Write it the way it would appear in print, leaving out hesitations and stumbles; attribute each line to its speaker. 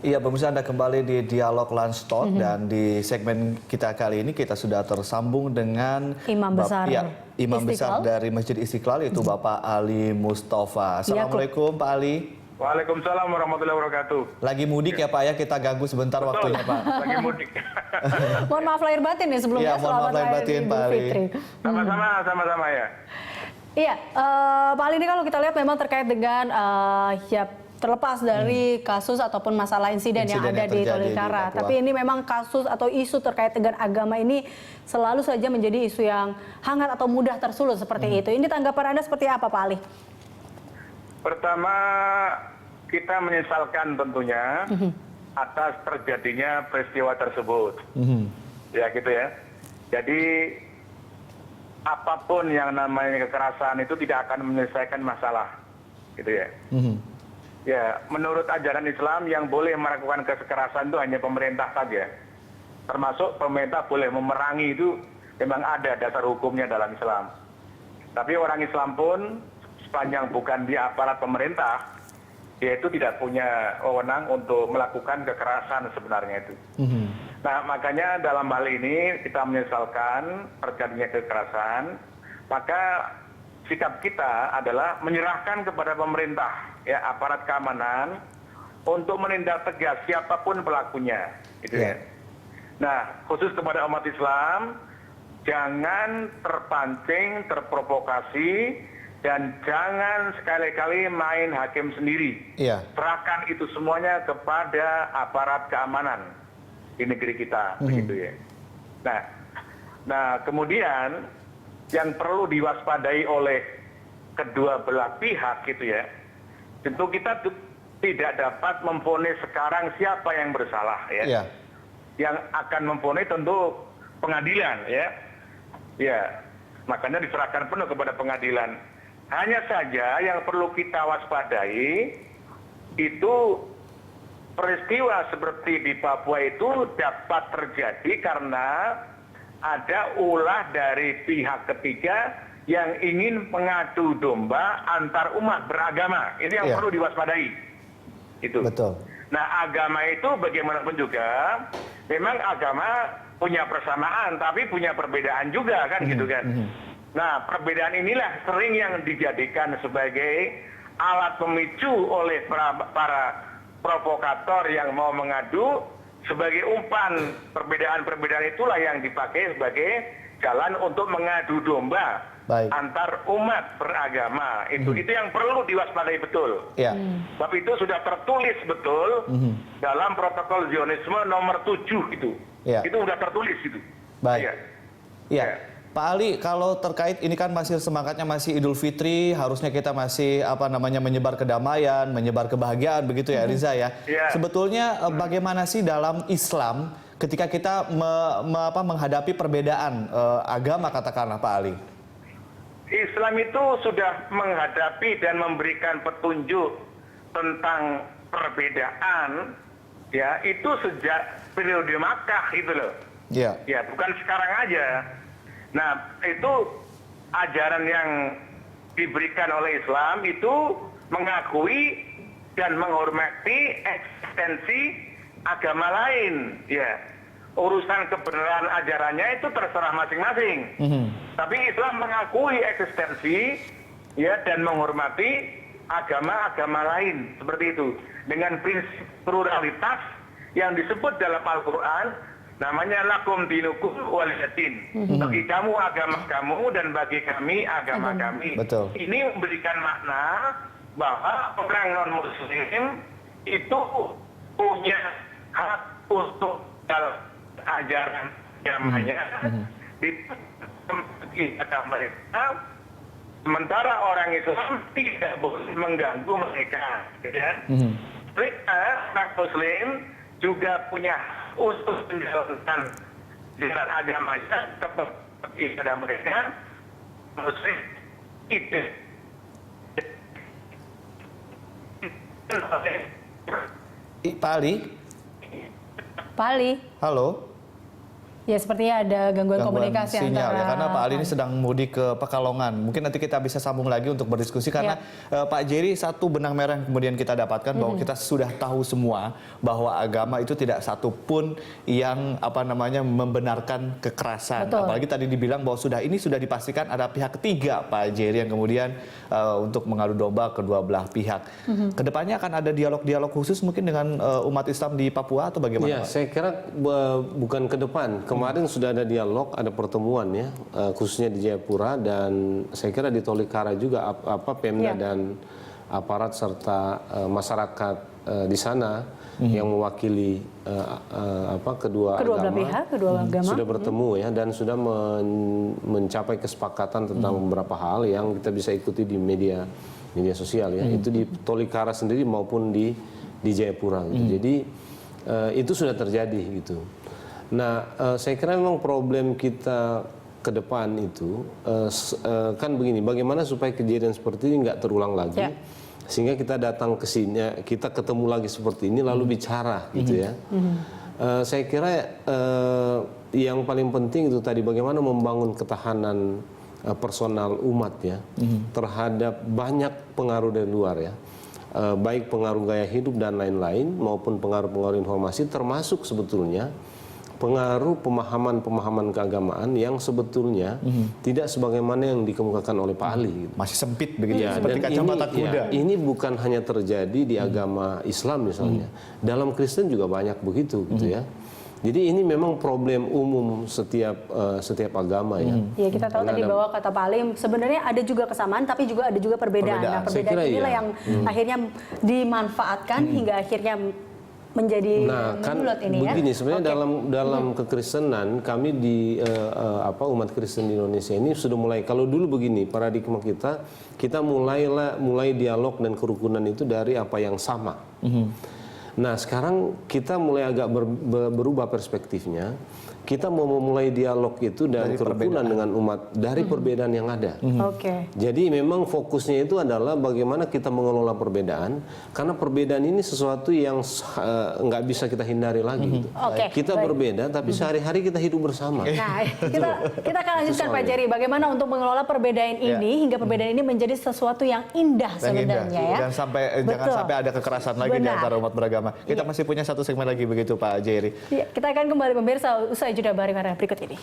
Speaker 1: Iya, pemirsa, Anda kembali di Dialog Lunch Talk dan di segmen kita kali ini kita sudah tersambung dengan Imam Besar dari Masjid Istiqlal, yaitu Bapak Ali Mustafa. Assalamualaikum Pak Ali.
Speaker 2: Waalaikumsalam warahmatullahi wabarakatuh.
Speaker 1: Lagi mudik ya Pak ya, kita ganggu sebentar.
Speaker 2: Betul,
Speaker 1: waktunya Pak.
Speaker 2: Lagi mudik.
Speaker 3: Mohon maaf lahir batin ya sebelumnya.
Speaker 1: Iya, mohon maaf lahir batin Pak Ali.
Speaker 2: Sama-sama ya.
Speaker 3: Iya, Pak Ali, ini kalau kita lihat memang terkait dengan terlepas dari kasus ataupun masalah insiden yang ada di Tolikara. Tapi ini memang kasus atau isu terkait dengan agama ini selalu saja menjadi isu yang hangat atau mudah tersulut seperti itu. Ini tanggapan Anda seperti apa Pak Ali?
Speaker 2: Pertama, kita menyesalkan tentunya atas terjadinya peristiwa tersebut. Ya gitu ya. Jadi apapun yang namanya kekerasan itu tidak akan menyelesaikan masalah. Gitu ya. Ya, menurut ajaran Islam yang boleh melakukan kekerasan itu hanya pemerintah saja. Termasuk pemerintah boleh memerangi, itu memang ada dasar hukumnya dalam Islam. Tapi orang Islam pun sepanjang bukan di aparat pemerintah, dia itu tidak punya wewenang untuk melakukan kekerasan sebenarnya itu. Nah, makanya dalam hal ini kita menyesalkan terjadinya kekerasan, maka sikap kita adalah menyerahkan kepada pemerintah, ya, aparat keamanan untuk menindak tegas siapapun pelakunya, gitu ya. Nah, khusus kepada umat Islam, jangan terpancing, terprovokasi, dan jangan sekali-kali main hakim sendiri. Serahkan itu semuanya kepada aparat keamanan di negeri kita, begitu ya. Nah, kemudian yang perlu diwaspadai oleh kedua belah pihak gitu ya. Tentu kita tidak dapat memvonis sekarang siapa yang bersalah ya. Yang akan memvonis tentu pengadilan ya. Ya, makanya diserahkan penuh kepada pengadilan. Hanya saja yang perlu kita waspadai itu peristiwa seperti di Papua itu dapat terjadi karena ada ulah dari pihak ketiga yang ingin mengadu domba antar umat beragama. Ini yang perlu diwaspadai. Itu. Betul. Nah, agama itu bagaimanapun juga, memang agama punya persamaan, tapi punya perbedaan juga kan, gitu kan. Nah, perbedaan inilah sering yang dijadikan sebagai alat pemicu oleh para provokator yang mau mengadu. Sebagai umpan, perbedaan-perbedaan itulah yang dipakai sebagai jalan untuk mengadu domba antar umat beragama. Itu yang perlu diwaspadai betul. Sebab itu sudah tertulis betul dalam protokol Zionisme nomor 7 itu. Itu sudah tertulis itu.
Speaker 1: Pak Ali, kalau terkait ini kan masih semangatnya masih Idul Fitri, harusnya kita masih menyebar kedamaian, menyebar kebahagiaan begitu ya Riza ya. Sebetulnya bagaimana sih dalam Islam ketika kita menghadapi perbedaan agama katakanlah Pak Ali?
Speaker 2: Islam itu sudah menghadapi dan memberikan petunjuk tentang perbedaan ya itu sejak periode Makkah itu loh. Ya, bukan sekarang aja. Nah, itu ajaran yang diberikan oleh Islam itu mengakui dan menghormati eksistensi agama lain. Ya, urusan kebenaran ajarannya itu terserah masing-masing. Tapi Islam mengakui eksistensi ya dan menghormati agama-agama lain seperti itu dengan prinsip pluralitas yang disebut dalam Al-Quran. Namanya lakum dinukum waliyadin. Bagi kamu agama kamu dan bagi kami agama kami. Ini memberikan makna bahwa orang non-muslim itu punya hak untuk dalam ajaran agamanya di agama mereka. Sementara orang Islam tidak boleh mengganggu mereka. Mereka, orang Muslim juga punya untuk menjalankan jalan agamanya kepada mereka Muslim itu.
Speaker 1: Pak Ali?
Speaker 3: Pak Ali?
Speaker 1: Halo?
Speaker 3: Ya, sepertinya ada gangguan komunikasi
Speaker 1: sinyal
Speaker 3: antara
Speaker 1: ya, karena Pak Ali ini sedang mudik ke Pekalongan. Mungkin nanti kita bisa sambung lagi untuk berdiskusi karena Pak Jerry, satu benang merah yang kemudian kita dapatkan bahwa kita sudah tahu semua bahwa agama itu tidak satupun yang membenarkan kekerasan.
Speaker 3: Betul.
Speaker 1: Apalagi tadi dibilang bahwa ini sudah dipastikan ada pihak ketiga, Pak Jerry, yang kemudian untuk mengadu domba kedua belah pihak. Kedepannya akan ada dialog-dialog khusus mungkin dengan umat Islam di Papua atau bagaimana?
Speaker 4: Ya, saya kira bukan ke depan. Kemarin sudah ada dialog, ada pertemuan ya, khususnya di Jayapura, dan saya kira di Tolikara juga Pemda dan aparat serta masyarakat di sana yang mewakili kedua agama sudah bertemu ya, dan sudah mencapai kesepakatan tentang beberapa hal yang kita bisa ikuti di media sosial ya. Itu di Tolikara sendiri maupun di Jayapura gitu. Jadi itu sudah terjadi gitu. Nah, saya kira memang problem kita ke depan itu kan begini, bagaimana supaya kejadian seperti ini nggak terulang lagi, sehingga kita datang ke sini, kita ketemu lagi seperti ini lalu bicara gitu ya. Saya kira yang paling penting itu tadi bagaimana membangun ketahanan personal umat ya terhadap banyak pengaruh dari luar ya. Baik pengaruh gaya hidup dan lain-lain maupun pengaruh-pengaruh informasi, termasuk sebetulnya pengaruh pemahaman keagamaan yang sebetulnya tidak sebagaimana yang dikemukakan oleh Pak Ali.
Speaker 1: Masih sempit begitu
Speaker 4: Ya,
Speaker 1: seperti kacamata kuda.
Speaker 4: Ini bukan hanya terjadi di agama Islam misalnya, dalam Kristen juga banyak begitu gitu ya. Jadi ini memang problem umum setiap agama ya.
Speaker 3: Ya, kita tahu tadi bahwa kata Pak Ali sebenarnya ada juga kesamaan tapi juga ada juga perbedaan. Nah, perbedaan inilah yang akhirnya dimanfaatkan hingga akhirnya menjadi menyulut ini ya.
Speaker 4: Begini sebenarnya dalam kekristenan kami di umat Kristen di Indonesia ini sudah mulai, kalau dulu begini paradigma kita mulai dialog dan kerukunan itu dari apa yang sama. Nah, sekarang kita mulai agak berubah perspektifnya. Kita mau memulai dialog itu dari kerukunan dengan umat dari perbedaan yang ada. Jadi memang fokusnya itu adalah bagaimana kita mengelola perbedaan, karena perbedaan ini sesuatu yang nggak bisa kita hindari lagi. Gitu. Kita berbeda, tapi sehari-hari kita hidup bersama.
Speaker 3: Nah, kita akan lanjutkan Pak Jerry, bagaimana untuk mengelola perbedaan ini hingga perbedaan ini menjadi sesuatu yang indah sebenarnya ya.
Speaker 1: Dan jangan sampai ada kekerasan lagi di antara umat beragama. Kita masih punya satu segmen lagi begitu Pak Jerry.
Speaker 3: Ya, kita akan kembali pemirsa usai jeda berikut ini.